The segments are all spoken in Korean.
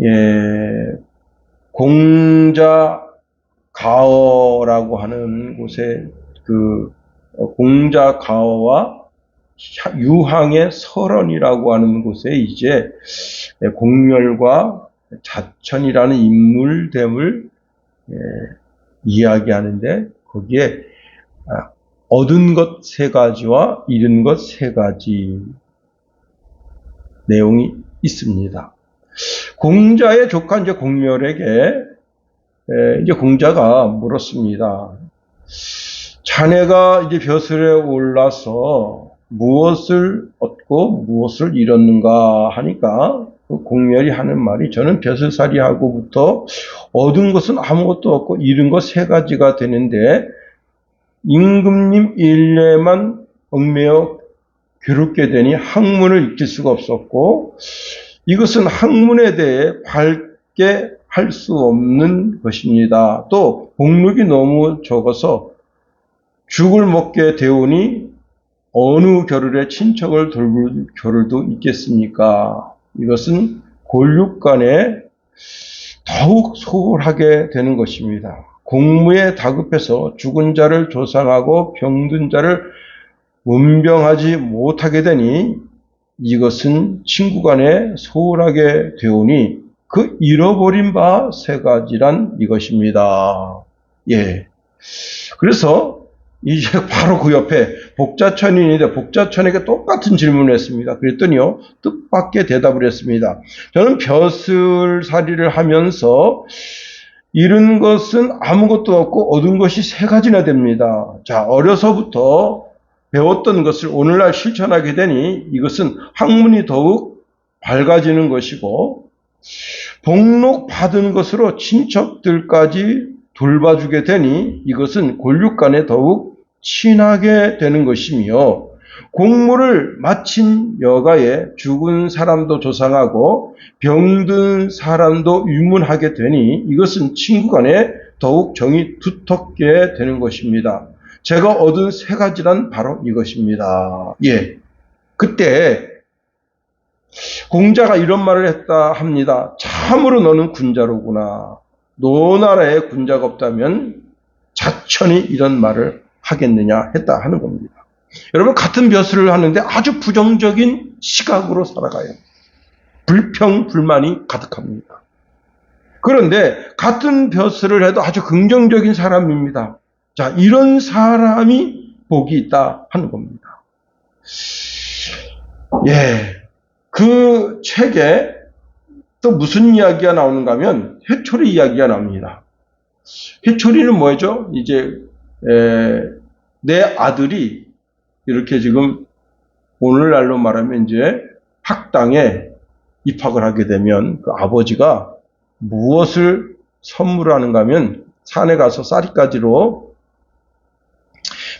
예, 공자 가어라고 하는 곳에 공자 가어와 유항의 설원이라고 하는 곳에 이제 공멸과 자천이라는 인물됨을 이야기하는데 거기에 얻은 것 세 가지와 잃은 것 세 가지 내용이 있습니다. 공자의 조카 이제 공멸에게 이제 공자가 물었습니다. 자네가 이제 벼슬에 올라서 무엇을 얻고 무엇을 잃었는가 하니까 그 공멸이 하는 말이 저는 벼슬살이하고부터 얻은 것은 아무것도 없고 잃은 것 세 가지가 되는데 임금님 일례만 얽매여 괴롭게 되니 학문을 익힐 수가 없었고 이것은 학문에 대해 밝게 할 수 없는 것입니다. 또 복禄이 너무 적어서 죽을 먹게 되오니 어느 겨를에 친척을 돌볼 겨를도 있겠습니까? 이것은 골육 간에 더욱 소홀하게 되는 것입니다. 공무에 다급해서 죽은 자를 조상하고 병든 자를 문병하지 못하게 되니 이것은 친구 간에 소홀하게 되오니 그 잃어버린 바 세 가지란 이것입니다. 예. 그래서 이제 바로 그 옆에 복자천인인데 복자천에게 똑같은 질문을 했습니다. 그랬더니요, 뜻밖의 대답을 했습니다. 저는 벼슬살이를 하면서 잃은 것은 아무것도 없고 얻은 것이 세 가지나 됩니다. 자, 어려서부터 배웠던 것을 오늘날 실천하게 되니 이것은 학문이 더욱 밝아지는 것이고 복록 받은 것으로 친척들까지 돌봐주게 되니 이것은 골육 간에 더욱 친하게 되는 것이며 공무를 마친 여가에 죽은 사람도 조상하고 병든 사람도 유문하게 되니 이것은 친구 간에 더욱 정이 두텁게 되는 것입니다. 제가 얻은 세 가지란 바로 이것입니다. 예. 그때 공자가 이런 말을 했다 합니다. 참으로 너는 군자로구나. 너 나라에 군자가 없다면 자천이 이런 말을 하겠느냐 했다 하는 겁니다. 여러분 같은 벼슬을 하는데 아주 부정적인 시각으로 살아가요. 불평, 불만이 가득합니다. 그런데 같은 벼슬을 해도 아주 긍정적인 사람입니다. 자, 이런 사람이 복이 있다 하는 겁니다. 예. 그 책에 또 무슨 이야기가 나오는가 하면 회초리 이야기가 나옵니다. 회초리는 뭐죠? 이제 내 아들이 이렇게 지금 오늘날로 말하면 이제 학당에 입학을 하게 되면 그 아버지가 무엇을 선물하는가 하면 산에 가서 쌀이가지로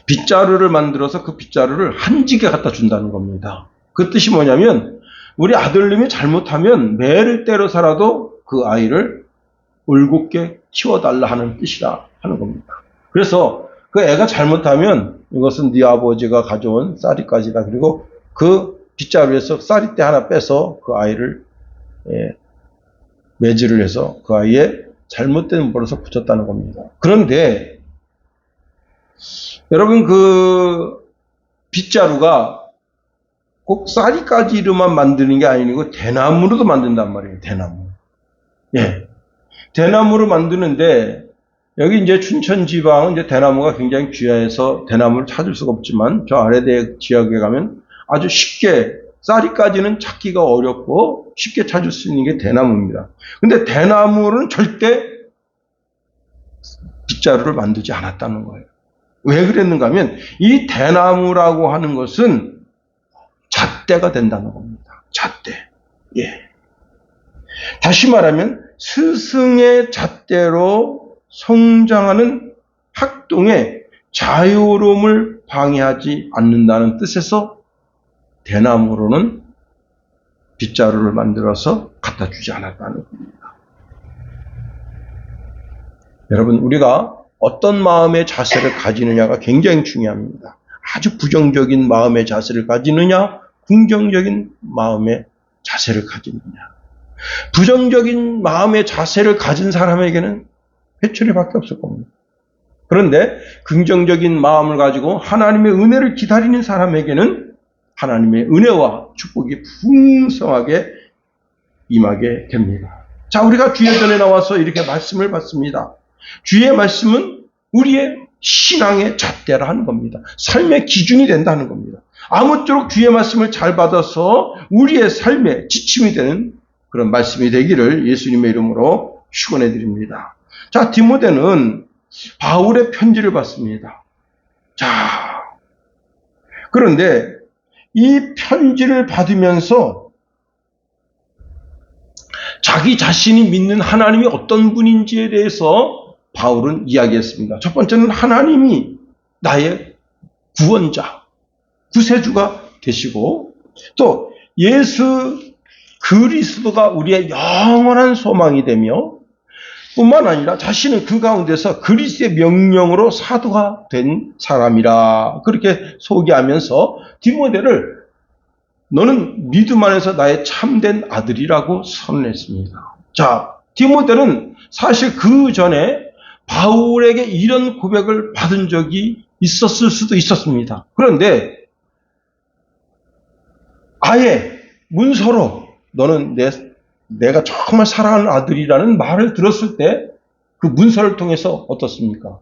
빗자루를 만들어서 그 빗자루를 한 지게 갖다 준다는 겁니다. 그 뜻이 뭐냐면 우리 아들님이 잘못하면 매를 때려서라도 그 아이를 올곧게 키워달라 하는 뜻이라 하는 겁니다. 그래서 그 애가 잘못하면 이것은 네 아버지가 가져온 쌀이가지다. 그리고 그 빗자루에서 쌀이대 하나 빼서 그 아이를 매질을 해서 그 아이의 잘못된 버릇을 붙였다는 겁니다. 그런데 여러분 그 빗자루가 꼭 쌀이가지로만 만드는 게 아니고 대나무로도 만든단 말이에요. 대나무. 예. 대나무로 만드는데 여기 이제 춘천 지방은 이제 대나무가 굉장히 귀해서 대나무를 찾을 수가 없지만 저 아래 지역에 가면 아주 쉽게 쌀이가지는 찾기가 어렵고 쉽게 찾을 수 있는 게 대나무입니다. 근데 대나무는 절대 빗자루를 만들지 않았다는 거예요. 왜 그랬는가 하면 이 대나무라고 하는 것은 잣대가 된다는 겁니다. 잣대. 예. 다시 말하면 스승의 잣대로 성장하는 학동의 자유로움을 방해하지 않는다는 뜻에서 대나무로는 빗자루를 만들어서 갖다 주지 않았다는 겁니다. 여러분, 우리가 어떤 마음의 자세를 가지느냐가 굉장히 중요합니다. 아주 부정적인 마음의 자세를 가지느냐, 긍정적인 마음의 자세를 가지느냐. 부정적인 마음의 자세를 가진 사람에게는 회초리밖에 없을 겁니다. 그런데 긍정적인 마음을 가지고 하나님의 은혜를 기다리는 사람에게는 하나님의 은혜와 축복이 풍성하게 임하게 됩니다. 자, 우리가 주의 전에 나와서 이렇게 말씀을 받습니다. 주의 말씀은 우리의 신앙의 잣대라 하는 겁니다. 삶의 기준이 된다는 겁니다. 아무쪼록 주의 말씀을 잘 받아서 우리의 삶의 지침이 되는 그런 말씀이 되기를 예수님의 이름으로 축원해 드립니다. 자, 디모데는 바울의 편지를 받습니다. 자, 그런데 이 편지를 받으면서 자기 자신이 믿는 하나님이 어떤 분인지에 대해서 바울은 이야기했습니다. 첫 번째는 하나님이 나의 구원자, 구세주가 되시고 또 예수 그리스도가 우리의 영원한 소망이 되며 뿐만 아니라 자신은 그 가운데서 그리스도의 명령으로 사도가 된 사람이라 그렇게 소개하면서 디모데를 너는 믿음 안에서 나의 참된 아들이라고 선언했습니다. 자, 디모데는 사실 그 전에 바울에게 이런 고백을 받은 적이 있었을 수도 있었습니다. 그런데 아예 문서로 너는 내가 정말 사랑하는 아들이라는 말을 들었을 때 그 문서를 통해서 어떻습니까?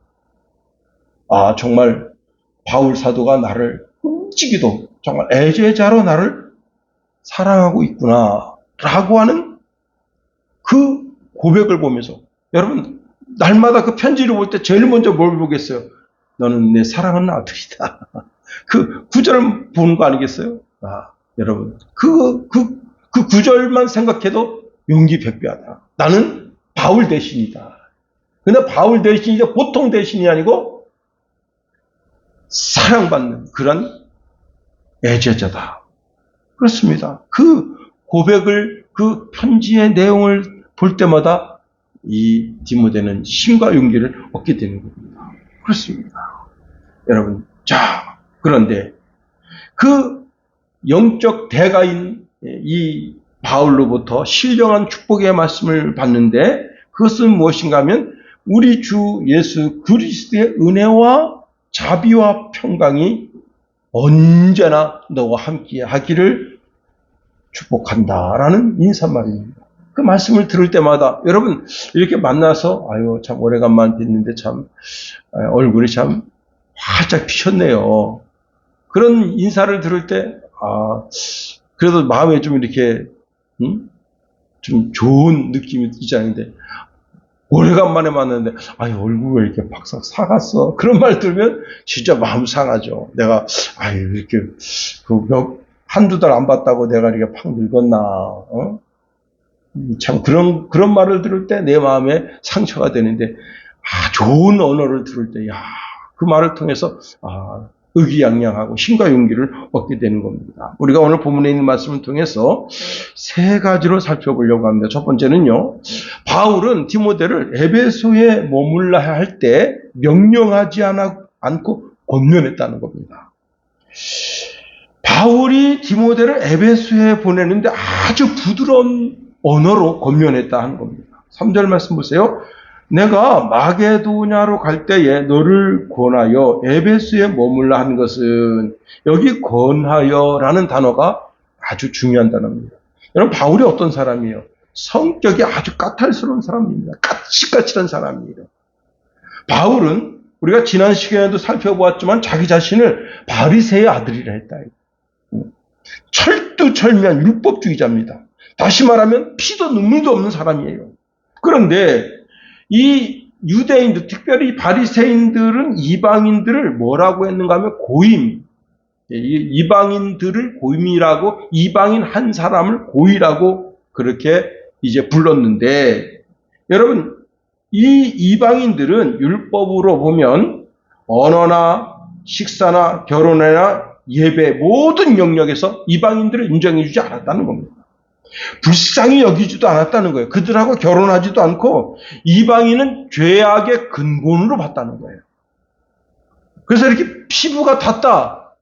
아, 정말 바울 사도가 나를 끔찍이도 정말 애제자로 나를 사랑하고 있구나 라고 하는 그 고백을 보면서 여러분 날마다 그 편지를 볼 때 제일 먼저 뭘 보겠어요? 너는 내 사랑하는 아들이다. 그 구절을 보는 거 아니겠어요? 아, 여러분 그 구절만 생각해도 용기 백배하다. 나는 바울 대신이다. 근데 바울 대신이 보통 대신이 아니고 사랑받는 그런 애제자다. 그렇습니다. 그 고백을 그 편지의 내용을 볼 때마다 이 디모데는 힘과 용기를 얻게 되는 겁니다. 그렇습니다. 여러분, 자, 그런데 그 영적 대가인 이 바울로부터 신령한 축복의 말씀을 받는데 그것은 무엇인가 하면 우리 주 예수 그리스도의 은혜와 자비와 평강이 언제나 너와 함께 하기를 축복한다라는 인사말입니다. 그 말씀을 들을 때마다 여러분 이렇게 만나서 아유 참 오래간만 뵀는데 참 얼굴이 참 활짝 피셨네요. 그런 인사를 들을 때 그래도 마음에 좀 이렇게 좀 좋은 느낌이 있지 않은데 오래간만에 만났는데 아유 얼굴 왜 이렇게 박삭 사갔어? 그런 말 들으면 진짜 마음 상하죠. 내가 아유 이렇게 한두 달 안 봤다고 내가 이렇게 팍 늙었나? 참 그런 말을 들을 때 내 마음에 상처가 되는데 좋은 언어를 들을 때 그 말을 통해서 의기양양하고 힘과 용기를 얻게 되는 겁니다. 우리가 오늘 본문에 있는 말씀을 통해서 세 가지로 살펴보려고 합니다. 첫 번째는요, 바울은 디모데를 에베소에 머물러 할 때 명령하지 않고 권면했다는 겁니다. 바울이 디모데를 에베소에 보내는데 아주 부드러운 언어로 권면했다 하는 겁니다. 3절 말씀 보세요. 내가 마게도냐로 갈 때에 너를 권하여 에베소에 머물라 한 것은 여기 권하여라는 단어가 아주 중요한 단어입니다. 여러분 바울이 어떤 사람이에요? 성격이 아주 까탈스러운 사람입니다. 까칠까칠한 사람이에요. 바울은 우리가 지난 시간에도 살펴보았지만 자기 자신을 바리새의 아들이라 했다. 철두철미한 율법주의자입니다. 다시 말하면 피도 눈물도 없는 사람이에요. 그런데 이 유대인들, 특별히 바리새인들은 이방인들을 뭐라고 했는가 하면 고임, 이방인들을 고임이라고, 이방인 한 사람을 고이라고 그렇게 이제 불렀는데, 여러분, 이 이방인들은 율법으로 보면 언어나 식사나 결혼이나 예배 모든 영역에서 이방인들을 인정해주지 않았다는 겁니다. 불쌍히 여기지도 않았다는 거예요. 그들하고 결혼하지도 않고 이방인은 죄악의 근본으로 봤다는 거예요. 그래서 이렇게 피부가 탔다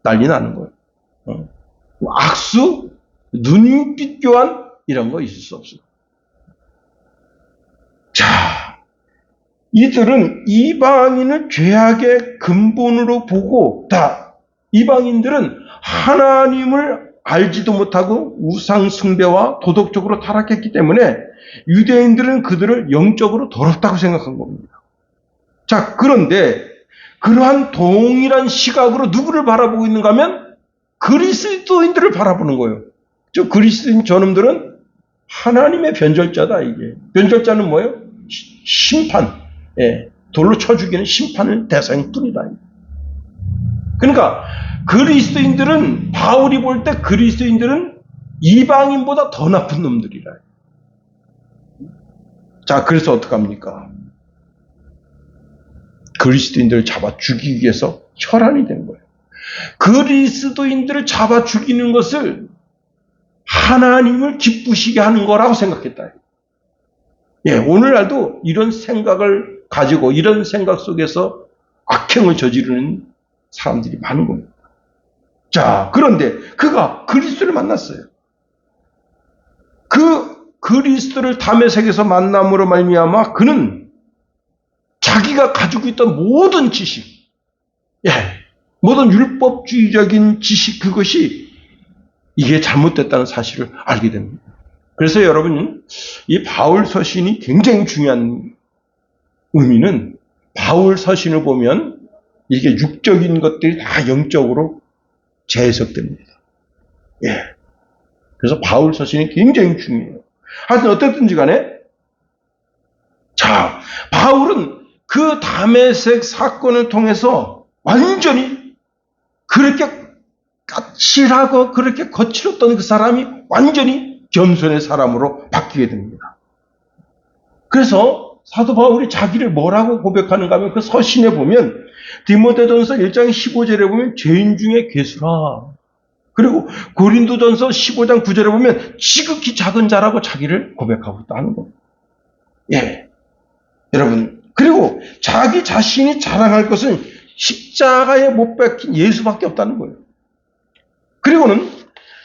난리 나는 거예요. 악수, 눈빛 교환, 이런 거 있을 수 없어요. 자, 이들은 이방인을 죄악의 근본으로 보고 이방인들은 하나님을 알지도 못하고 우상 숭배와 도덕적으로 타락했기 때문에 유대인들은 그들을 영적으로 더럽다고 생각한 겁니다. 자, 그런데 그러한 동일한 시각으로 누구를 바라보고 있는가 하면 그리스도인들을 바라보는 거예요. 저 그리스도인 저놈들은 하나님의 변절자다, 이게. 변절자는 뭐예요? 심판. 예, 돌로 쳐 죽이는 심판을 대상뿐이다. 그러니까 그리스도인들은, 바울이 볼 때 그리스도인들은 이방인보다 더 나쁜 놈들이라. 자, 그래서 어떡합니까? 그리스도인들을 잡아 죽이기 위해서 혈안이 된 거예요. 그리스도인들을 잡아 죽이는 것을 하나님을 기쁘시게 하는 거라고 생각했다. 예, 오늘날도 이런 생각을 가지고 이런 생각 속에서 악행을 저지르는 사람들이 많은 겁니다. 자, 그런데 그가 그리스도를 만났어요. 그 그리스도를 다메섹에서 만남으로 말미암아 그는 자기가 가지고 있던 모든 지식, 예, 모든 율법주의적인 지식, 그것이 이게 잘못됐다는 사실을 알게 됩니다. 그래서 여러분, 이 바울 서신이 굉장히 중요한 의미는, 바울 서신을 보면 이게 육적인 것들이 다 영적으로 재해석됩니다. 예. 그래서 바울 서신이 굉장히 중요해요. 하여튼 어쨌든지 간에, 자, 바울은 그 다메섹 사건을 통해서 완전히 그렇게 까칠하고 그렇게 거칠었던 그 사람이 완전히 겸손의 사람으로 바뀌게 됩니다. 그래서 사도 바울이 자기를 뭐라고 고백하는가 하면 그 서신에 보면 디모데전서 1장 15절에 보면 죄인 중에 괴수라. 그리고 고린도전서 15장 9절에 보면 지극히 작은 자라고 자기를 고백하고 있다는 겁니다. 예. 여러분, 그리고 자기 자신이 자랑할 것은 십자가에 못 박힌 예수밖에 없다는 거예요. 그리고는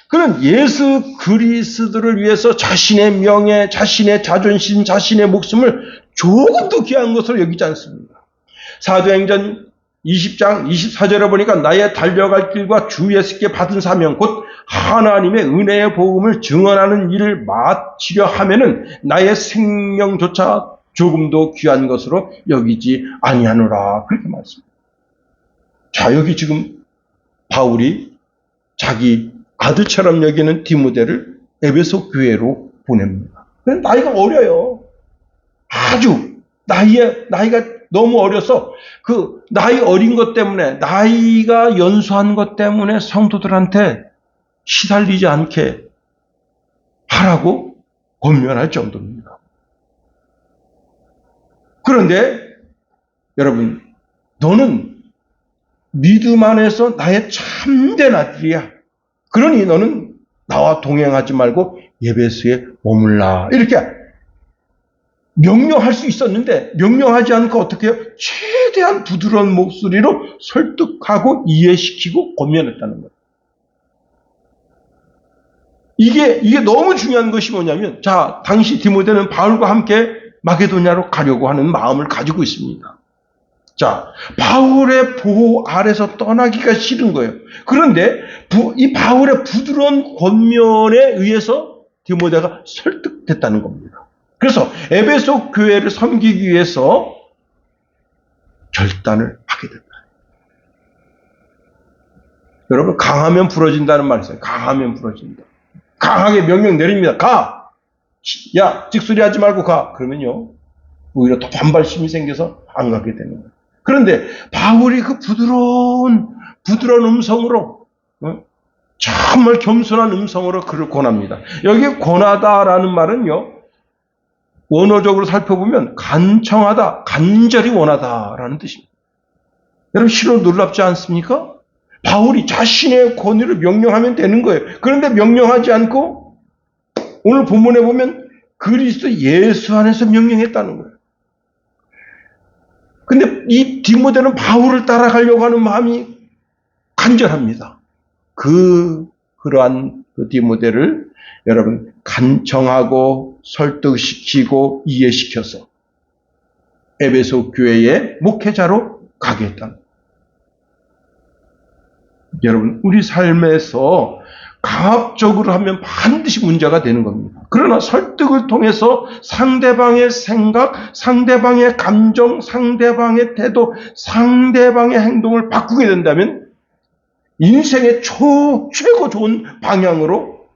그는 예수 그리스도를 위해서 자신의 명예, 자신의 자존심, 자신의 목숨을 조금도 귀한 것으로 여기지 않습니다. 사도행전 20장 24절에 보니까 나의 달려갈 길과 주 예수께 받은 사명 곧 하나님의 은혜의 복음을 증언하는 일을 마치려 하면은 나의 생명조차 조금도 귀한 것으로 여기지 아니하노라, 그렇게 말씀합니다. 자, 여기 지금 바울이 자기 아들처럼 여기는 디모데를 에베소 교회로 보냅니다. 나이가 어려요. 아주 나이가 너무 어려서 그 나이 어린 것 때문에, 나이가 연소한 것 때문에 성도들한테 시달리지 않게 하라고 권면할 정도입니다. 그런데 여러분, 너는 믿음 안에서 나의 참된 아들이야. 그러니 너는 나와 동행하지 말고 에베소에 머물라. 이렇게 명령할 수 있었는데 명령하지 않고 어떻게 해요? 최대한 부드러운 목소리로 설득하고 이해시키고 권면했다는 거예요. 이게 너무 중요한 것이 뭐냐면, 자, 당시 디모데는 바울과 함께 마게도냐로 가려고 하는 마음을 가지고 있습니다. 자, 바울의 보호 아래서 떠나기가 싫은 거예요. 그런데 이 바울의 부드러운 권면에 의해서 디모데가 설득됐다는 겁니다. 그래서 에베소 교회를 섬기기 위해서 결단을 하게 된다. 여러분, 강하면 부러진다는 말이 있어요. 강하면 부러진다. 강하게 명령 내립니다. 가! 야, 찍소리 하지 말고 가! 그러면요, 오히려 더 반발심이 생겨서 안 가게 되는 거예요. 그런데 바울이 그 부드러운 음성으로, 정말 겸손한 음성으로 그를 권합니다. 여기 권하다라는 말은요, 원어적으로 살펴보면 간청하다, 간절히 원하다라는 뜻입니다. 여러분, 실로 놀랍지 않습니까? 바울이 자신의 권위를 명령하면 되는 거예요. 그런데 명령하지 않고 오늘 본문에 보면 그리스도 예수 안에서 명령했다는 거예요. 근데 이 디모데는 바울을 따라가려고 하는 마음이 간절합니다. 그러한 그 디모데를 여러분 간청하고 설득시키고 이해시켜서 에베소 교회의 목회자로 가게 했다. 여러분, 우리 삶에서 강압적으로 하면 반드시 문제가 되는 겁니다. 그러나 설득을 통해서 상대방의 생각, 상대방의 감정, 상대방의 태도, 상대방의 행동을 바꾸게 된다면 인생의 최고 좋은 방향으로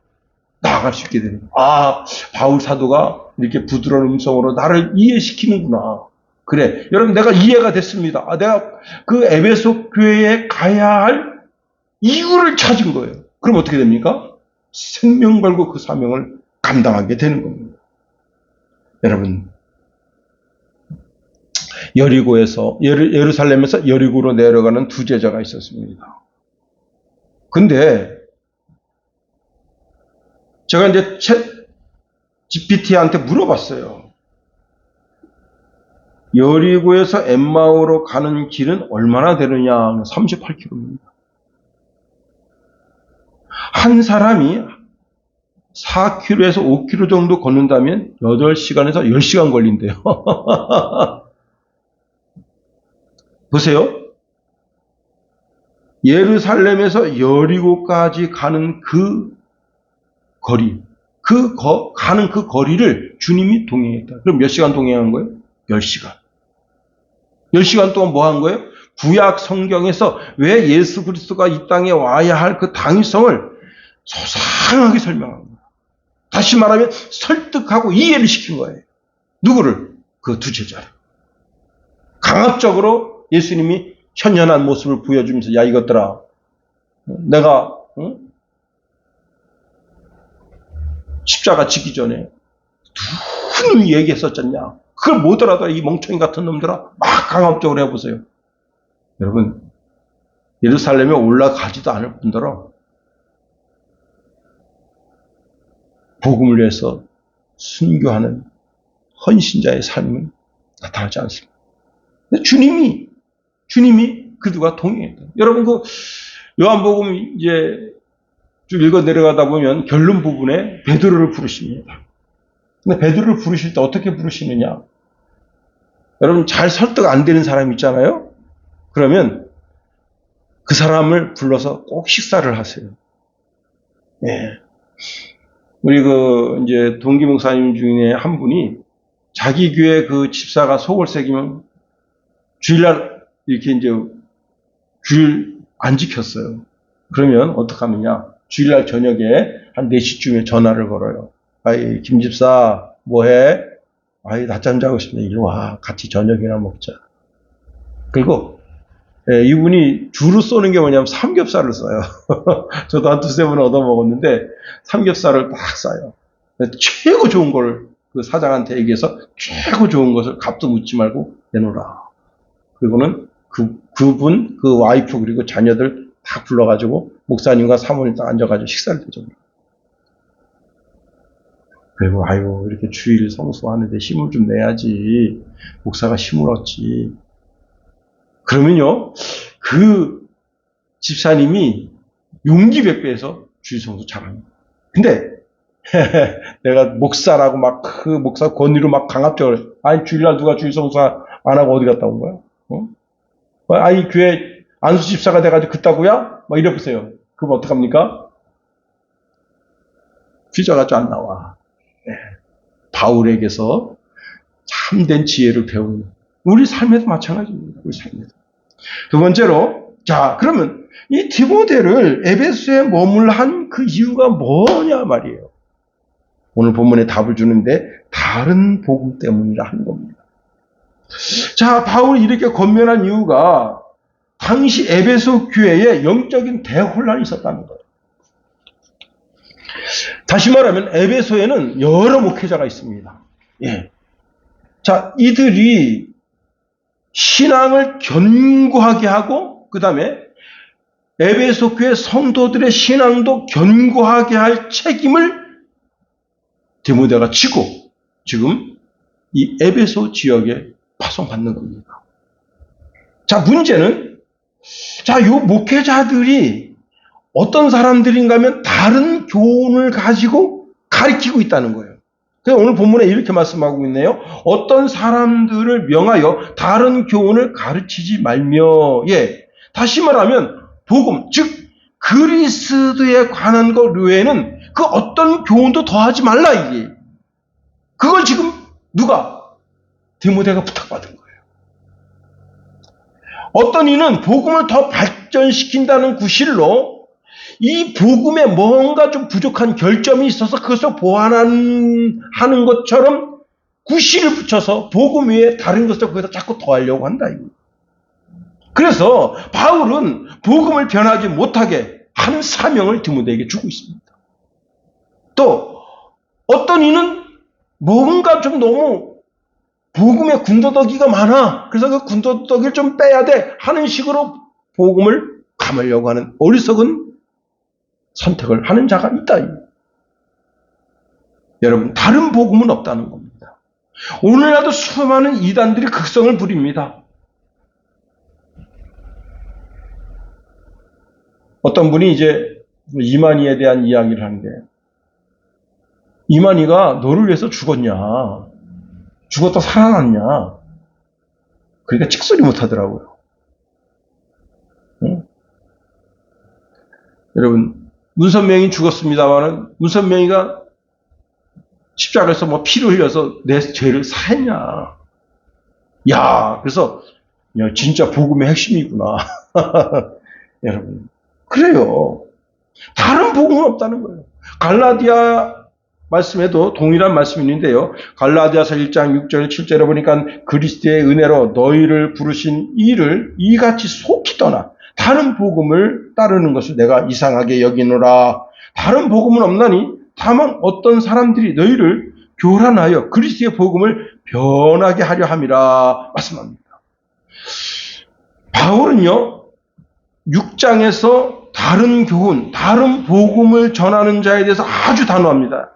나아갈 수 있게 됩니다. 아, 바울 사도가 이렇게 부드러운 음성으로 나를 이해시키는구나. 그래, 여러분, 내가 이해가 됐습니다. 아, 내가 그 에베소 교회에 가야 할 이유를 찾은 거예요. 그럼 어떻게 됩니까? 생명 걸고 그 사명을 감당하게 되는 겁니다. 여러분, 예루살렘에서 여리고로 내려가는 두 제자가 있었습니다. 근데 제가 이제 챗 GPT한테 물어봤어요. 여리고에서 엠마오로 가는 길은 얼마나 되느냐? 38km입니다. 한 사람이 4km에서 5km 정도 걷는다면 8시간에서 10시간 걸린대요. 보세요. 예루살렘에서 여리고까지 가는 그 거리, 가는 그 거리를 주님이 동행했다. 그럼 몇 시간 동행한 거예요? 10시간. 10시간 동안 뭐 한 거예요? 구약 성경에서 왜 예수 그리스도가 이 땅에 와야 할 그 당위성을 소상하게 설명한 거예요. 다시 말하면 설득하고 이해를 시킨 거예요. 누구를? 그 두 제자를. 강압적으로 예수님이 현현한 모습을 보여주면서 야 이것들아 내가 십자가 지기 전에 두 놈이 얘기했었잖냐. 그걸 못 알아도 이 멍청이 같은 놈들아 막 강압적으로 해보세요. 여러분 예루살렘에 올라가지도 않을 뿐더러 복음을 위해서 순교하는 헌신자의 삶은 나타나지 않습니다. 근데 주님이 그들과 동행했다. 여러분 그 요한복음 이제 쭉 읽어 내려가다 보면 결론 부분에 베드로를 부르십니다. 근데 베드로를 부르실 때 어떻게 부르시느냐? 여러분 잘 설득 안 되는 사람 있잖아요. 그러면 그 사람을 불러서 꼭 식사를 하세요. 네. 우리 이제 동기 목사님 중에 한 분이 자기 교회 그 집사가 속을 새기면 주일날 이렇게 이제 주일 안 지켰어요. 그러면 어떡하느냐? 주일날 저녁에 한 4시쯤에 전화를 걸어요. 아이, 김 집사, 뭐해? 아이, 낮잠 자고 싶네. 이리 와. 같이 저녁이나 먹자. 그리고, 이분이 주로 쏘는 게 뭐냐면 삼겹살을 써요. 저도 한 두세 번 얻어 먹었는데, 삼겹살을 딱 싸요. 최고 좋은 걸 그 사장한테 얘기해서 최고 좋은 것을 값도 묻지 말고 내놓으라. 그리고는 그분, 그 와이프, 그리고 자녀들 다 불러가지고 목사님과 사모님 딱 앉아가지고 식사를 대접해요. 그리고 아유 이렇게 주일 성수하는데 힘을 좀 내야지. 목사가 힘을 얻지. 그러면요 그 집사님이 용기 백배해서 주일 성수 잘합니다. 근데 내가 목사라고 막 그 목사 권위로 막 강압적으로 아니 주일날 누가 주일 성수 안 하고 어디 갔다 온 거야? 아니 교회 안수 집사가 돼가지고 그따구야? 막 이래보세요. 그럼 어떡합니까? 귀자가 안 나와. 네. 바울에게서 참된 지혜를 배우는 우리 삶에도 마찬가지입니다. 우리 삶에도. 두 번째로 자 그러면 이 디모데를 에베소에 머물러 한 그 이유가 뭐냐 말이에요. 오늘 본문에 답을 주는데 다른 복음 때문이라 하는 겁니다. 자 바울이 이렇게 권면한 이유가 당시 에베소 교회에 영적인 대혼란이 있었다는 거예요. 다시 말하면 에베소에는 여러 목회자가 있습니다. 예. 자, 이들이 신앙을 견고하게 하고 그 다음에 에베소 교회 성도들의 신앙도 견고하게 할 책임을 디모데가 지고 지금 이 에베소 지역에 파송받는 겁니다. 자, 문제는 자, 요 목회자들이 어떤 사람들인가 하면 다른 교훈을 가지고 가리키고 있다는 거예요. 그래서 오늘 본문에 이렇게 말씀하고 있네요. 어떤 사람들을 명하여 다른 교훈을 가르치지 말며, 다시 말하면 복음, 즉 그리스도에 관한 것 외에는 그 어떤 교훈도 더하지 말라, 이게. 그걸 지금 누가? 디모데가 부탁받은 거예요. 어떤 이는 복음을 더 발전시킨다는 구실로 이 복음에 뭔가 좀 부족한 결점이 있어서 그것을 보완하는 것처럼 구실을 붙여서 복음 외에 다른 것을 거기다 자꾸 더하려고 한다. 그래서 바울은 복음을 변하지 못하게 하는 사명을 디모데에게 주고 있습니다. 또 어떤 이는 뭔가 좀 너무 복음에 군더더기가 많아. 그래서 그 군더더기를 좀 빼야 돼 하는 식으로 복음을 감으려고 하는 어리석은 선택을 하는 자가 있다. 여러분, 다른 복음은 없다는 겁니다. 오늘날도 수많은 이단들이 극성을 부립니다. 어떤 분이 이제 이만희에 대한 이야기를 하는데, 이만희가 너를 위해서 죽었냐? 죽었다 살아났냐? 그러니까 찍소리 못하더라고요. 응? 여러분, 문선명이 죽었습니다만은 문선명이가 십자가에서 뭐 피를 흘려서 내 죄를 사했냐? 야, 그래서 야, 진짜 복음의 핵심이구나. 여러분, 그래요. 다른 복음은 없다는 거예요. 갈라디아 말씀에도 동일한 말씀이 있는데요. 갈라디아서 1장 6절 7절에 보니까 그리스도의 은혜로 너희를 부르신 이를 이같이 속히 떠나 다른 복음을 따르는 것을 내가 이상하게 여기노라. 다른 복음은 없나니 다만 어떤 사람들이 너희를 교란하여 그리스도의 복음을 변하게 하려 함이라 말씀합니다. 바울은요, 6장에서 다른 교훈, 다른 복음을 전하는 자에 대해서 아주 단호합니다.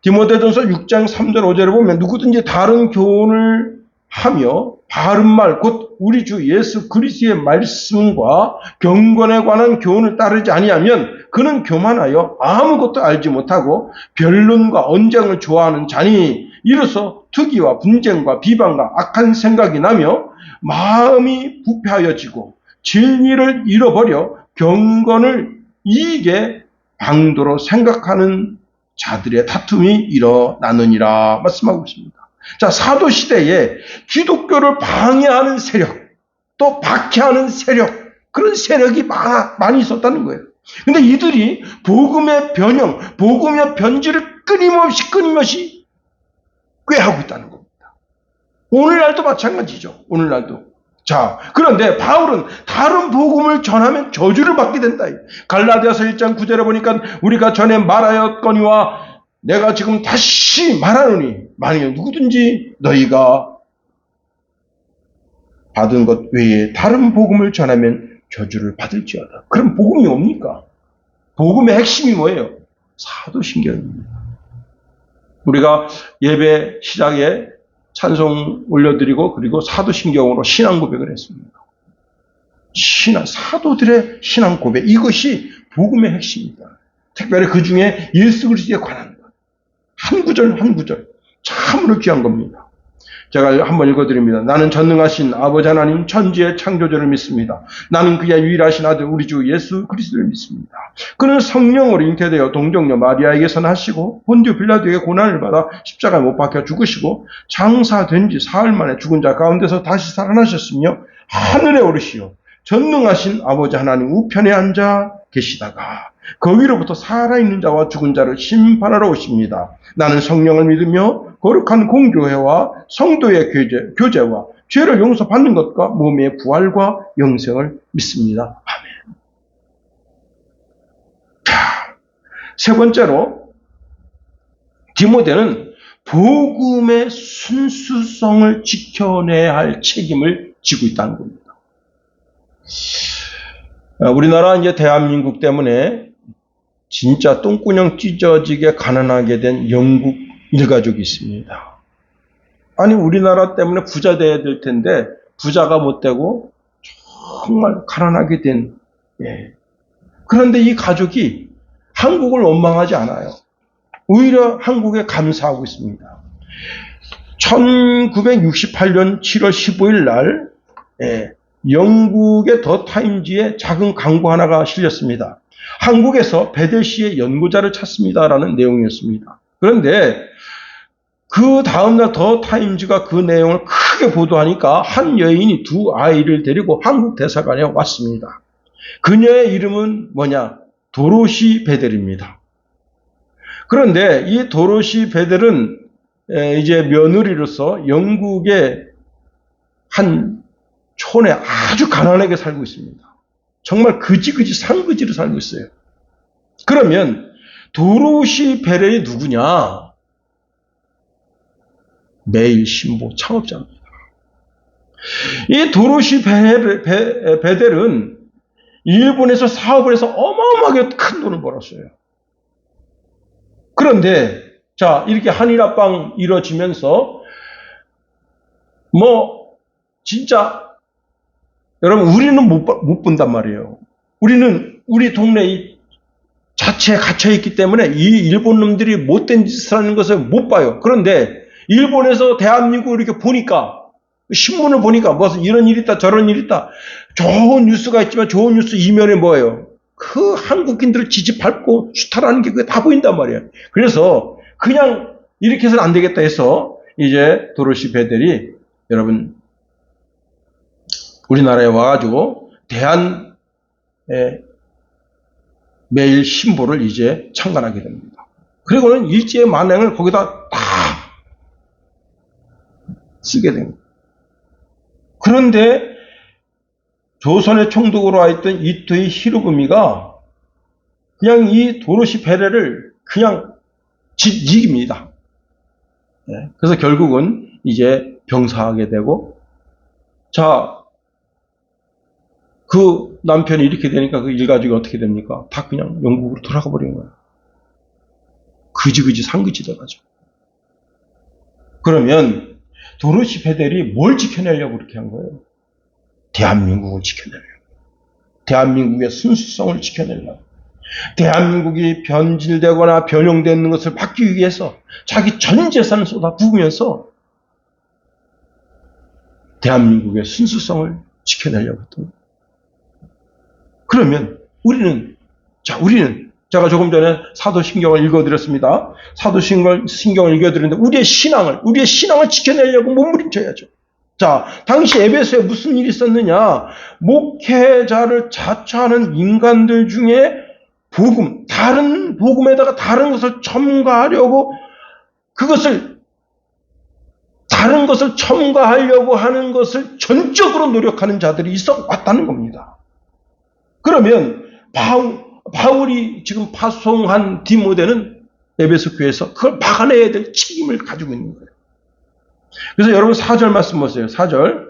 디모데전서 6장 3절 5절에 보면 누구든지 다른 교훈을 하며 바른 말, 곧 우리 주 예수 그리스도의 말씀과 경건에 관한 교훈을 따르지 아니하면 그는 교만하여 아무것도 알지 못하고 변론과 언쟁을 좋아하는 자니 이로써 투기와 분쟁과 비방과 악한 생각이 나며 마음이 부패하여지고 진리를 잃어버려 경건을 이익의 방도로 생각하는 자들의 다툼이 일어나느니라 말씀하고 있습니다. 자, 사도시대에 기독교를 방해하는 세력, 또 박해하는 세력, 그런 세력이 많이 있었다는 거예요. 근데 이들이 복음의 변형, 복음의 변질을 끊임없이 꾀하고 있다는 겁니다. 오늘날도 마찬가지죠. 오늘날도. 자, 그런데 바울은 다른 복음을 전하면 저주를 받게 된다. 갈라디아서 1장 9절에 보니까 우리가 전에 말하였거니와 내가 지금 다시 말하노니 만약에 누구든지 너희가 받은 것 외에 다른 복음을 전하면 저주를 받을지어다. 그럼 복음이 뭡니까? 복음의 핵심이 뭐예요? 사도신경입니다. 우리가 예배 시작에 찬송 올려드리고 그리고 사도신경으로 신앙 고백을 했습니다. 사도들의 신앙 고백, 이것이 복음의 핵심입니다. 특별히 그 중에 예수 그리스도에 관한 것, 한 구절 한 구절 참으로 귀한 겁니다. 제가 한번 읽어드립니다. 나는 전능하신 아버지 하나님 천지의 창조주를 믿습니다. 나는 그의 유일하신 아들 우리 주 예수 그리스도를 믿습니다. 그는 성령으로 잉태되어 동정녀 마리아에게서 나시고 본디오 빌라도에게 고난을 받아 십자가에 못 박혀 죽으시고 장사된 지 사흘 만에 죽은 자 가운데서 다시 살아나셨으며 하늘에 오르시어 전능하신 아버지 하나님 우편에 앉아 계시다가 거기로부터 살아있는 자와 죽은 자를 심판하러 오십니다. 나는 성령을 믿으며 거룩한 공교회와 성도의 교제와 죄를 용서받는 것과 몸의 부활과 영생을 믿습니다. 아멘. 자, 세 번째로 디모데는 복음의 순수성을 지켜내야 할 책임을 지고 있다는 겁니다. 우리나라 이제 대한민국 때문에 진짜 똥구녕 찢어지게 가난하게 된 영국 일가족이 있습니다. 아니 우리나라 때문에 부자 돼야 될 텐데 부자가 못 되고 정말 가난하게 된. 그런데 이 가족이 한국을 원망하지 않아요. 오히려 한국에 감사하고 있습니다. 1968년 7월 15일 날 영국의 더 타임즈에 작은 광고 하나가 실렸습니다. 한국에서 베델 씨의 연고자를 찾습니다라는 내용이었습니다. 그런데 그 다음날 더 타임즈가 그 내용을 크게 보도하니까 한 여인이 두 아이를 데리고 한국 대사관에 왔습니다. 그녀의 이름은 뭐냐? 도로시 베델입니다. 그런데 이 도로시 베델은 이제 며느리로서 영국의 한 촌에 아주 가난하게 살고 있습니다. 정말 그지그지 산그지로 살고 있어요. 그러면 도로시 베델이 누구냐? 매일 신보 창업자입니다. 이 도로시 베델은 일본에서 사업을 해서 어마어마하게 큰 돈을 벌었어요. 그런데 자, 이렇게 한일합방 이루어지면서 진짜 여러분 우리는 못 본단 말이에요. 우리는 우리 동네 자체에 갇혀 있기 때문에 이 일본 놈들이 못된 짓을 하는 것을 못 봐요. 그런데 일본에서 대한민국을 이렇게 보니까 신문을 보니까 무슨 이런 일이 있다 저런 일이 있다. 좋은 뉴스가 있지만 좋은 뉴스 이면에 뭐예요? 그 한국인들을 지지밟고 수탈하는 게 그게 다 보인단 말이에요. 그래서 그냥 이렇게 해서는 안 되겠다 해서 이제 도로시 베델이 여러분 우리나라에 와가지고 대한 매일 신보를 이제 창간하게 됩니다. 그리고는 일제의 만행을 거기다 다 쓰게 됩니다. 그런데 조선의 총독으로 와 있던 이토이 히로부미가 그냥 이 도로시 베델을 그냥 이깁니다. 그래서 결국은 이제 병사하게 되고, 자, 그 남편이 이렇게 되니까 그 일가족이 어떻게 됩니까? 다 그냥 영국으로 돌아가 버린 거예요. 그지그지 산그지더라죠. 그러면 도로시 베델이 뭘 지켜내려고 그렇게 한 거예요? 대한민국을 지켜내려고. 대한민국의 순수성을 지켜내려고. 대한민국이 변질되거나 변형되는 것을 막기 위해서 자기 전 재산을 쏟아 부으면서 대한민국의 순수성을 지켜내려고 했던 거예요. 그러면 우리는 제가 조금 전에 사도신경을 읽어드렸습니다. 사도신경을 읽어드렸는데 우리의 신앙을 지켜내려고 몸부림쳐야죠. 자, 당시 에베소에 무슨 일이 있었느냐? 목회자를 자처하는 인간들 중에 다른 복음에다가 다른 것을 첨가하려고 다른 것을 첨가하려고 하는 것을 전적으로 노력하는 자들이 있어 왔다는 겁니다. 그러면 바울이 지금 파송한 디모데는 에베소 교회에서 그걸 막아내야 될 책임을 가지고 있는 거예요. 그래서 여러분 4절 말씀 보세요. 4절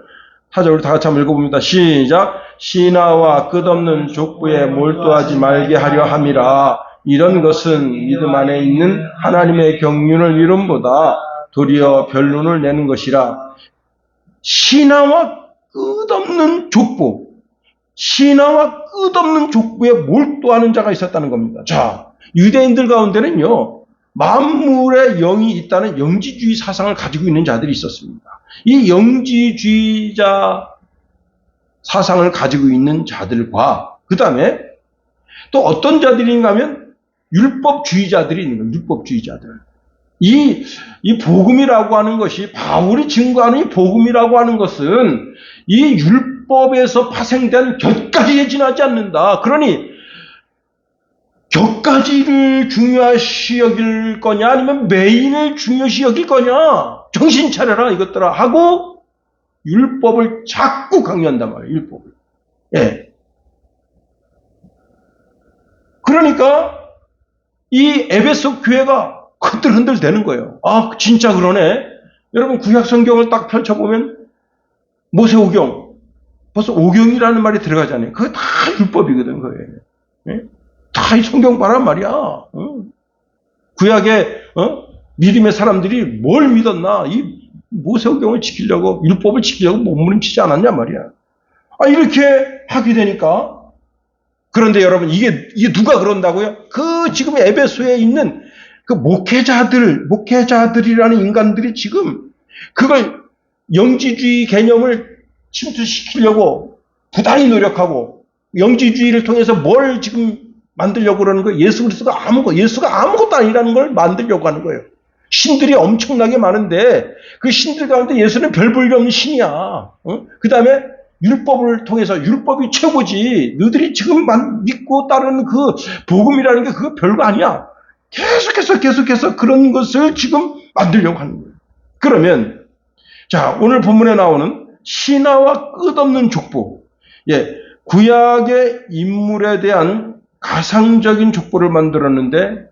우리 다 같이 한번 읽어봅니다. 시작. 신하와 끝없는 족부에 몰두하지 말게 하려 함이라. 이런 것은 믿음 안에 있는 하나님의 경륜을 이름보다 도리어 변론을 내는 것이라. 신하와 끝없는 족부에 몰두하는 자가 있었다는 겁니다. 자, 유대인들 가운데는요, 만물의 영이 있다는 영지주의 사상을 가지고 있는 자들이 있었습니다. 이 영지주의자 사상을 가지고 있는 자들과 그 다음에 또 어떤 자들인가 하면 율법주의자들이 있는 거예요. 율법주의자들. 이 복음이라고 하는 것이, 바울이 증거하는 이 복음이라고 하는 것은 이 율법에서 파생된 곁가지에 지나지 않는다. 그러니 곁가지를 중요시 여길 거냐 아니면 메인을 중요시 여길 거냐, 정신 차려라 이것들아 하고 율법을 자꾸 강요한단 말이에요. 율법을. 그러니까 이 에베소 교회가 흔들흔들 되는 거예요. 아, 진짜 그러네. 여러분 구약 성경을 딱 펼쳐보면 모세오경, 벌써 오경이라는 말이 들어가잖아요. 그게 다 율법이거든, 그게. 다 이 성경 봐란 말이야. 구약의 믿음의 사람들이 뭘 믿었나? 이 모세오경을 지키려고, 율법을 지키려고 몸부림치지 않았냐 말이야. 아, 이렇게 하게 되니까. 그런데 여러분, 이게 누가 그런다고요? 지금 에베소에 있는 그 목회자들이라는 인간들이 지금 그걸 영지주의 개념을 침투시키려고 부단히 노력하고 영지주의를 통해서 뭘 지금 만들려고 그러는 거예요. 예수가 아무것도 아니라는 걸 만들려고 하는 거예요. 신들이 엄청나게 많은데 그 신들 가운데 예수는 별 볼일 없는 신이야. 그 다음에 율법을 통해서 율법이 최고지. 너희들이 지금 믿고 따르는 그 복음이라는 게 그거 별거 아니야. 계속해서 그런 것을 지금 만들려고 하는 거예요. 그러면 자, 오늘 본문에 나오는 신화와 끝없는 족보. 예, 구약의 인물에 대한 가상적인 족보를 만들었는데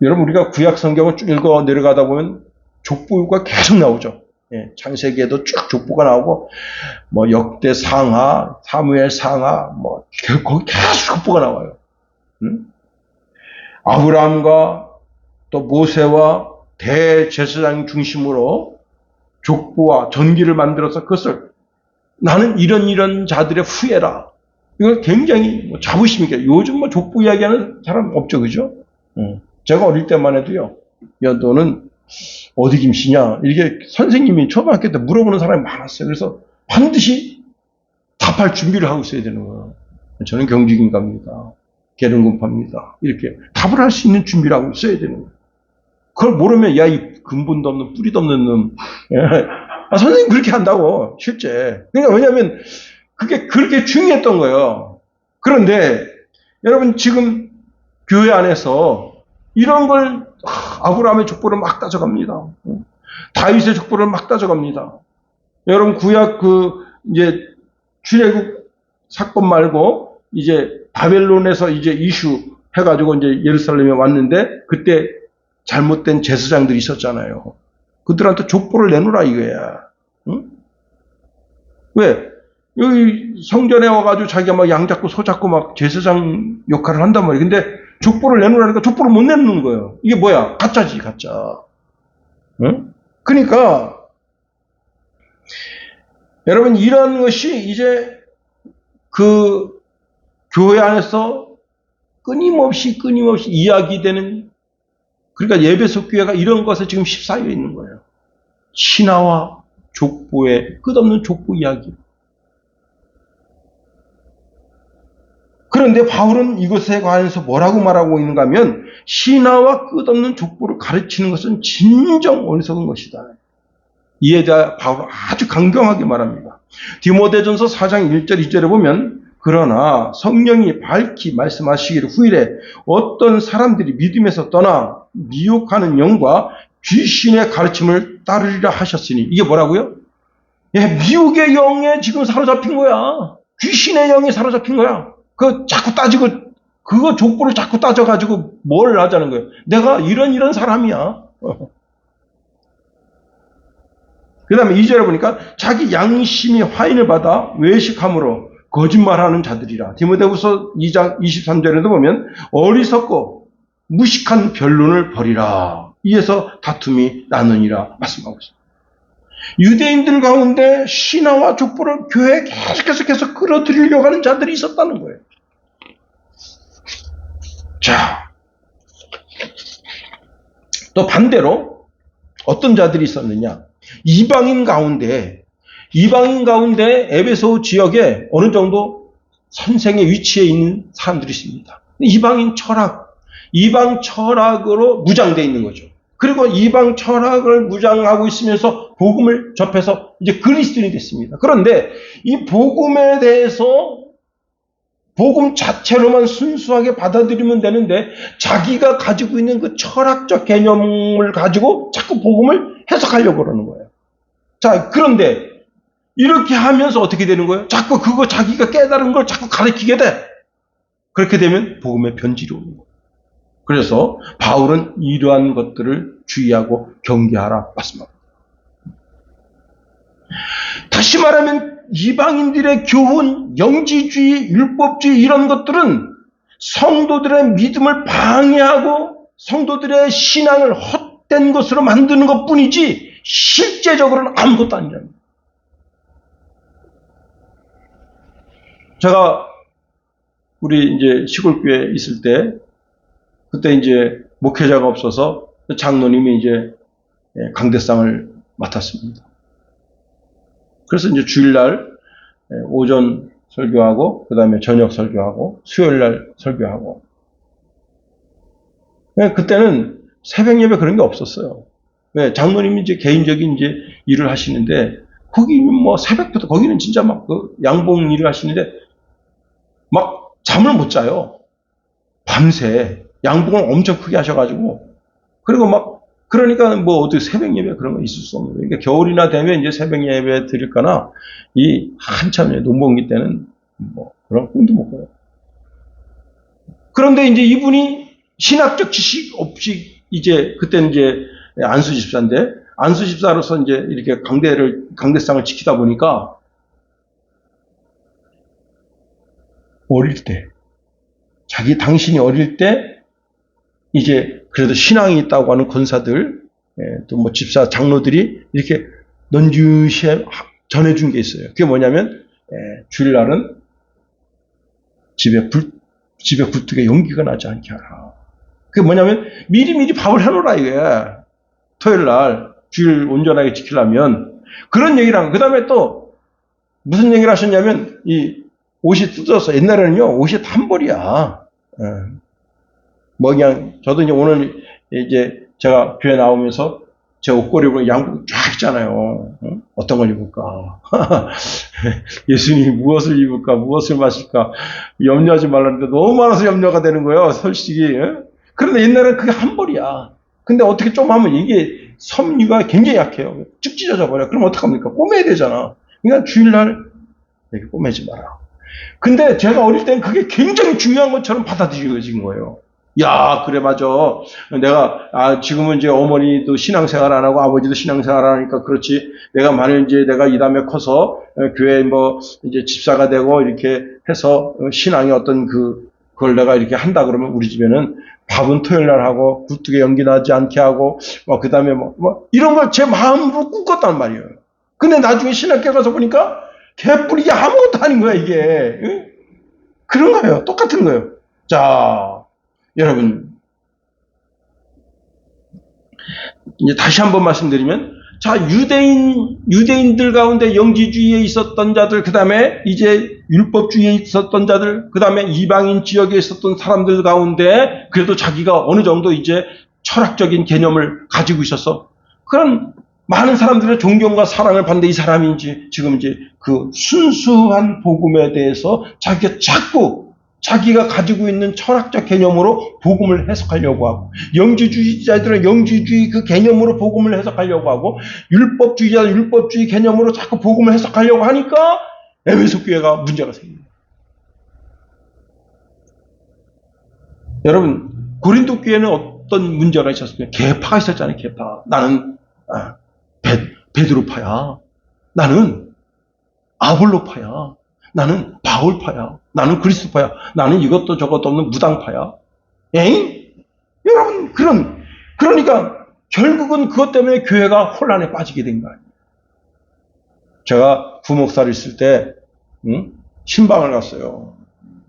여러분 우리가 구약 성경을 쭉 읽어 내려가다 보면 족보가 계속 나오죠. 예, 창세기에도 쭉 족보가 나오고 뭐 역대 상하, 사무엘 상하 뭐 거기 계속 족보가 나와요. 아브라함과 또 모세와 대제사장 중심으로 족보와 전기를 만들어서 그것을 나는 이런 자들의 후예라. 이걸 굉장히 자부심 있게 요즘 뭐 족보 이야기하는 사람 없죠, 그죠? 제가 어릴 때만 해도요. 야, 너는 어디 김씨냐? 이렇게 선생님이 초등학교 때 물어보는 사람이 많았어요. 그래서 반드시 답할 준비를 하고 있어야 되는 거예요. 저는 경직인갑니다. 계룡군파입니다. 이렇게 답을 할 수 있는 준비를 하고 있어야 되는 거예요. 그걸 모르면 야, 이 근본도 없는 뿌리도 없는 놈. 선생님 그렇게 한다고 실제. 그러니까 왜냐하면 그게 그렇게 중요했던 거예요. 그런데 여러분 지금 교회 안에서 이런 걸 아브라함의 족보를 막 따져갑니다. 다윗의 족보를 막 따져갑니다. 여러분 구약 이제 출애굽 사건 말고 이제 바벨론에서 이제 이슈 해가지고 이제 예루살렘에 왔는데 그때 잘못된 제사장들이 있었잖아요. 그들한테 족보를 내놓으라 이거야. 응? 왜? 여기 성전에 와가지고 자기가 막 양 잡고 소 잡고 막 제사장 역할을 한단 말이에요. 근데 족보를 내놓으라니까 족보를 못 내놓는 거예요. 이게 뭐야? 가짜지, 가짜. 응? 그러니까 여러분 이런 것이 이제 그 교회 안에서 끊임없이 이야기되는 그러니까 예배소 교회가 이런 것에 지금 휩싸여 있는 거예요. 신화와 족보의 끝없는 족보 이야기. 그런데 바울은 이것에 관해서 뭐라고 말하고 있는가 하면 신화와 끝없는 족보를 가르치는 것은 진정 어리석은 것이다. 이에 대해 바울은 아주 강경하게 말합니다. 디모데전서 4장 1절 2절에 보면 그러나 성령이 밝히 말씀하시기를 후일에 어떤 사람들이 믿음에서 떠나 미혹하는 영과 귀신의 가르침을 따르리라 하셨으니 이게 뭐라고요? 예, 미혹의 영에 지금 사로잡힌 거야. 귀신의 영이 사로잡힌 거야. 그 자꾸 따지고 그거 족보를 자꾸 따져가지고 뭘 하자는 거예요. 내가 이런 사람이야. 그 다음에 2절에 보니까 자기 양심이 화인을 받아 외식함으로 거짓말하는 자들이라. 디모데후서 2장 23절에도 보면 어리석고 무식한 변론을 벌이라. 이에서 다툼이 나누니라 말씀하고 있습니다. 유대인들 가운데 신화와 족보를 교회에 계속해서 끌어들이려고 하는 자들이 있었다는 거예요. 자, 또 반대로 어떤 자들이 있었느냐? 이방인 가운데 에베소 지역에 어느 정도 선생의 위치에 있는 사람들이 있습니다. 이방 철학으로 무장되어 있는 거죠. 그리고 이방 철학을 무장하고 있으면서 복음을 접해서 이제 그리스도인이 됐습니다. 그런데 이 복음에 대해서 복음 자체로만 순수하게 받아들이면 되는데 자기가 가지고 있는 그 철학적 개념을 가지고 자꾸 복음을 해석하려고 그러는 거예요. 자, 그런데 이렇게 하면서 어떻게 되는 거예요? 자꾸 그거 자기가 깨달은 걸 자꾸 가르치게 돼. 그렇게 되면 복음의 변질이 오는 거예요. 그래서 바울은 이러한 것들을 주의하고 경계하라 말씀합니다. 다시 말하면 이방인들의 교훈, 영지주의, 율법주의 이런 것들은 성도들의 믿음을 방해하고 성도들의 신앙을 헛된 것으로 만드는 것뿐이지 실제적으로는 아무것도 아니라는 거예요. 제가 우리 이제 시골교회에 있을 때 그때 이제 목회자가 없어서 장로님이 이제 강대상을 맡았습니다. 그래서 이제 주일날 오전 설교하고, 그 다음에 저녁 설교하고, 수요일날 설교하고. 그때는 새벽 예배 그런 게 없었어요. 왜? 장로님이 이제 개인적인 이제 일을 하시는데, 거기는 뭐 새벽부터, 거기는 진짜 막 그 양봉 일을 하시는데, 막 잠을 못 자요. 밤새. 양봉을 엄청 크게 하셔가지고. 그리고 막, 그러니까 뭐 어디 새벽 예배 그런 거 있을 수 없는 거예요. 그러니까 겨울이나 되면 이제 새벽 예배 드릴거나, 이 한참 농번기 때는 뭐 그런 꿈도 못 꿔요. 그런데 이제 이분이 신학적 지식 없이 이제, 그때는 이제 안수 집사인데, 안수 집사로서 이제 이렇게 강대상을 지키다 보니까, 어릴 때, 당신이 어릴 때, 이제 그래도 신앙이 있다고 하는 권사들, 또 뭐 집사, 장로들이 이렇게 넌지시 전해준 게 있어요. 그게 뭐냐면, 주일날은 집에 굴뚝에 연기가 나지 않게 하라. 그게 뭐냐면, 미리미리 밥을 해놓으라, 이게. 토요일날, 주일 온전하게 지키려면. 그런 얘기를 하고, 그 다음에 또, 무슨 얘기를 하셨냐면, 이 옷이 뜯어서, 옛날에는요, 옷이 단벌이야. 뭐 그냥, 저도 이제 오늘 이제 제가 교회 나오면서 제 옷걸이 보고 양복 쫙 있잖아요. 어떤 걸 입을까? 예수님이 무엇을 입을까? 무엇을 마실까? 염려하지 말라는데 너무 많아서 염려가 되는 거예요, 솔직히. 그런데 옛날에는 그게 한 벌이야. 근데 어떻게 좀 하면 이게 섬유가 굉장히 약해요. 쭉 찢어져 버려. 그럼 어떡합니까? 꼬매야 되잖아. 그러니까 주일날 이렇게 꼬매지 마라. 근데 제가 어릴 때는 그게 굉장히 중요한 것처럼 받아들여진 거예요. 야, 그래, 맞아. 지금은 이제 어머니도 신앙생활 안 하고 아버지도 신앙생활 안 하니까 그렇지. 만약 이제 내가 이 다음에 커서 교회 뭐 이제 집사가 되고 이렇게 해서 신앙의 어떤 그걸 내가 이렇게 한다 그러면 우리 집에는 밥은 토요일 날 하고 굴뚝에 연기 나지 않게 하고 그 다음에 뭐 이런 걸 제 마음으로 꿈꿨단 말이에요. 근데 나중에 신학교 가서 보니까 개뿔이 아무것도 아닌 거야, 이게. 응? 그런 거예요. 똑같은 거예요. 자, 여러분, 이제 다시 한번 말씀드리면, 자, 유대인들 가운데 영지주의에 있었던 자들, 그 다음에 이제 율법주의에 있었던 자들, 그 다음에 이방인 지역에 있었던 사람들 가운데 그래도 자기가 어느 정도 이제 철학적인 개념을 가지고 있어서 그런 많은 사람들의 존경과 사랑을 받는 이 사람이 이제 지금 이제 그 순수한 복음에 대해서 자기가 가지고 있는 철학적 개념으로 복음을 해석하려고 하고, 영지주의자들은 영지주의 그 개념으로 복음을 해석하려고 하고, 율법주의자들은 율법주의 개념으로 자꾸 복음을 해석하려고 하니까 에베소 교회가 문제가 생깁니다. 여러분, 고린도 교회는 어떤 문제가 있었습니까? 계파가 있었잖아요, 계파. 나는 베드로파야. 나는 아볼로파야. 나는 바울파야. 나는 그리스도파야. 나는 이것도 저것도 없는 무당파야. 에잉? 여러분, 그러니까 결국은 그것 때문에 교회가 혼란에 빠지게 된 거 아니에요. 제가 부목사를 있을 때, 신방을 갔어요.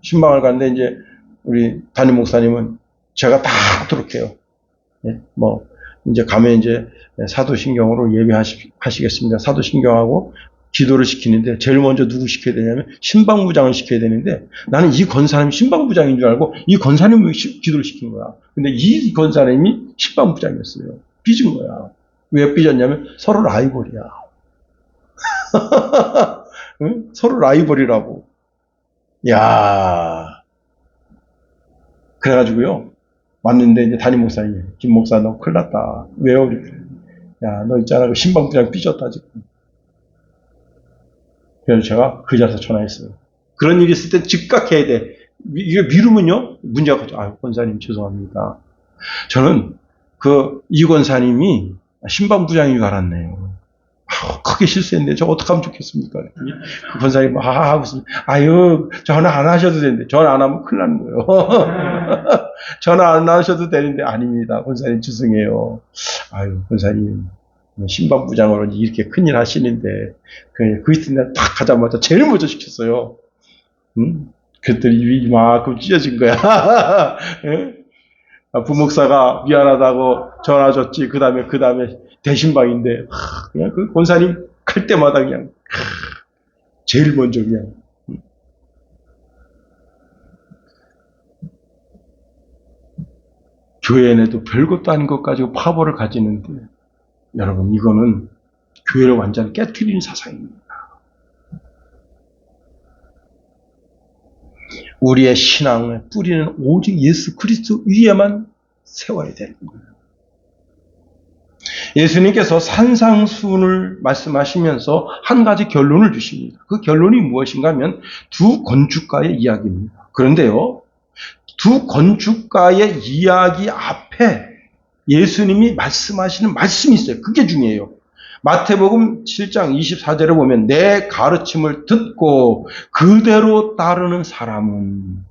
신방을 갔는데 이제 우리 담임 목사님은 제가 다 하도록 해요. 이제 가면 이제 사도신경으로 예배하시겠습니다. 사도신경하고 기도를 시키는데 제일 먼저 누구 시켜야 되냐면 신방부장을 시켜야 되는데 나는 이 권사님이 신방부장인 줄 알고 이 권사님을 기도를 시킨 거야. 근데 이 권사님이 신방부장이었어요. 삐진 거야. 왜 삐졌냐면 서로 라이벌이야. 응? 서로 라이벌이라고. 야, 그래가지고요. 왔는데 이제 담임 목사님, 김 목사 너 큰일 났다. 왜요? 야, 너 있잖아. 그 신방부장 삐졌다 지금. 그래서 제가 그 자리에서 전화했어요. 그런 일이 있을 때 즉각 해야 돼. 이게 미루면요 문제가 커져. 아유, 권사님 죄송합니다. 저는 이 권사님이 신방부장인 줄 알았네요. 크게 실수했는데 저 어떡하면 좋겠습니까? 그 권사님 하고 있으면 아유 전화 안 하셔도 되는데 전화 안 하면 큰일 나는 거예요. 전화 안 하셔도 되는데 아닙니다. 권사님 죄송해요. 아유 권사님 신방부장으로 이렇게 큰일 하시는데 그 이튿날 딱 가자마자 제일 먼저 시켰어요. 그랬더니 이만큼 찢어진 거야. 부목사가 미안하다고 전화 줬지. 그 다음에 대신방인데 그냥 그 권사님 갈 때마다 그냥 제일 먼저 그냥 교회에도 별것도 아닌 것 가지고 파벌을 가지는데 여러분 이거는 교회를 완전히 깨트리는 사상입니다. 우리의 신앙의 뿌리는 오직 예수 그리스도 위에만 세워야 되는 거예요. 예수님께서 산상수훈을 말씀하시면서 한 가지 결론을 주십니다. 그 결론이 무엇인가 하면 두 건축가의 이야기입니다. 그런데요, 두 건축가의 이야기 앞에 예수님이 말씀하시는 말씀이 있어요. 그게 중요해요. 마태복음 7장 24절에 보면 내 가르침을 듣고 그대로 따르는 사람은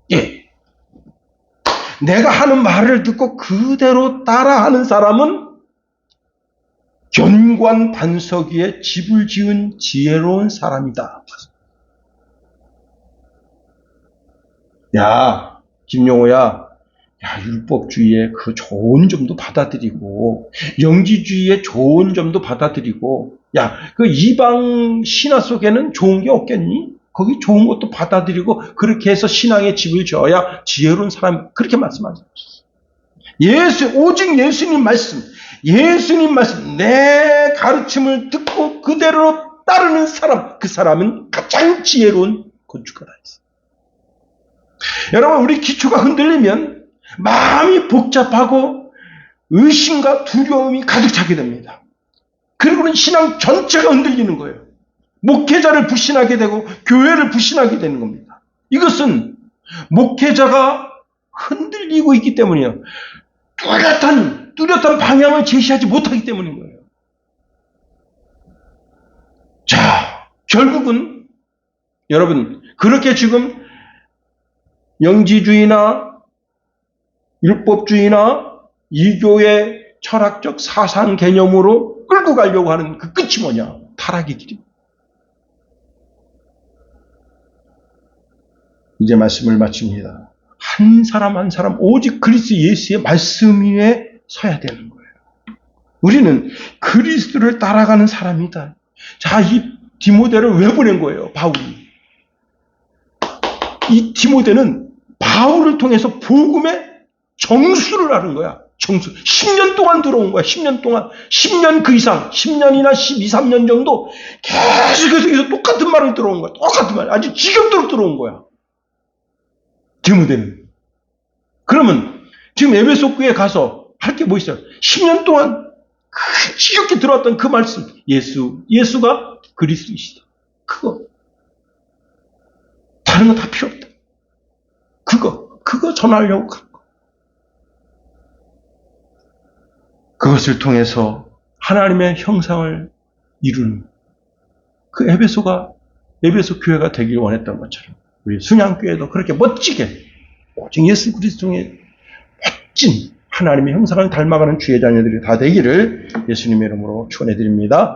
내가 하는 말을 듣고 그대로 따라하는 사람은 견고한 반석 위에 집을 지은 지혜로운 사람이다. 야, 김용호야, 율법주의의 그 좋은 점도 받아들이고, 영지주의의 좋은 점도 받아들이고, 그 이방 신화 속에는 좋은 게 없겠니? 거기 좋은 것도 받아들이고, 그렇게 해서 신앙의 집을 지어야 지혜로운 사람, 그렇게 말씀하셨어요. 오직 예수님 말씀, 내 가르침을 듣고 그대로 따르는 사람, 그 사람은 가장 지혜로운 건축가다. 여러분, 우리 기초가 흔들리면 마음이 복잡하고 의심과 두려움이 가득 차게 됩니다. 그리고는 신앙 전체가 흔들리는 거예요. 목회자를 불신하게 되고 교회를 불신하게 되는 겁니다. 이것은 목회자가 흔들리고 있기 때문이에요. 뚜렷한 방향을 제시하지 못하기 때문인 거예요. 자, 결국은 여러분 그렇게 지금 영지주의나 율법주의나 이교의 철학적 사상 개념으로 끌고 가려고 하는 그 끝이 뭐냐? 타락의 길입니다. 이제 말씀을 마칩니다. 한 사람 한 사람 오직 그리스도 예수의 말씀 위에 서야 되는 거예요. 우리는 그리스도를 따라가는 사람이다. 자, 이 디모데를 왜 보낸 거예요? 바울이. 이 디모데는 바울을 통해서 복음의 정수를 하는 거야. 정수. 10년 동안 들어온 거야. 10년 동안. 10년 그 이상. 10년이나 12, 13년 정도 계속해서 똑같은 말을 들어온 거야. 똑같은 말. 아주 지겹도록 들어온 거야. 디모데는. 그러면 지금 에베소 교회에 가서 할 게 뭐 있어요? 10년 동안 지겹게 들어왔던 그 말씀. 예수가 그리스도이시다. 그거. 다른 거 다 필요 없다. 그거 전하려고 간 거. 그것을 통해서 하나님의 형상을 이루는 그 에베소 교회가 되길 원했던 것처럼 우리 순양교회도 그렇게 멋지게 오직 예수 그리스도의 멋진 하나님의 형상을 닮아가는 주의 자녀들이 다 되기를 예수님의 이름으로 축원해 드립니다.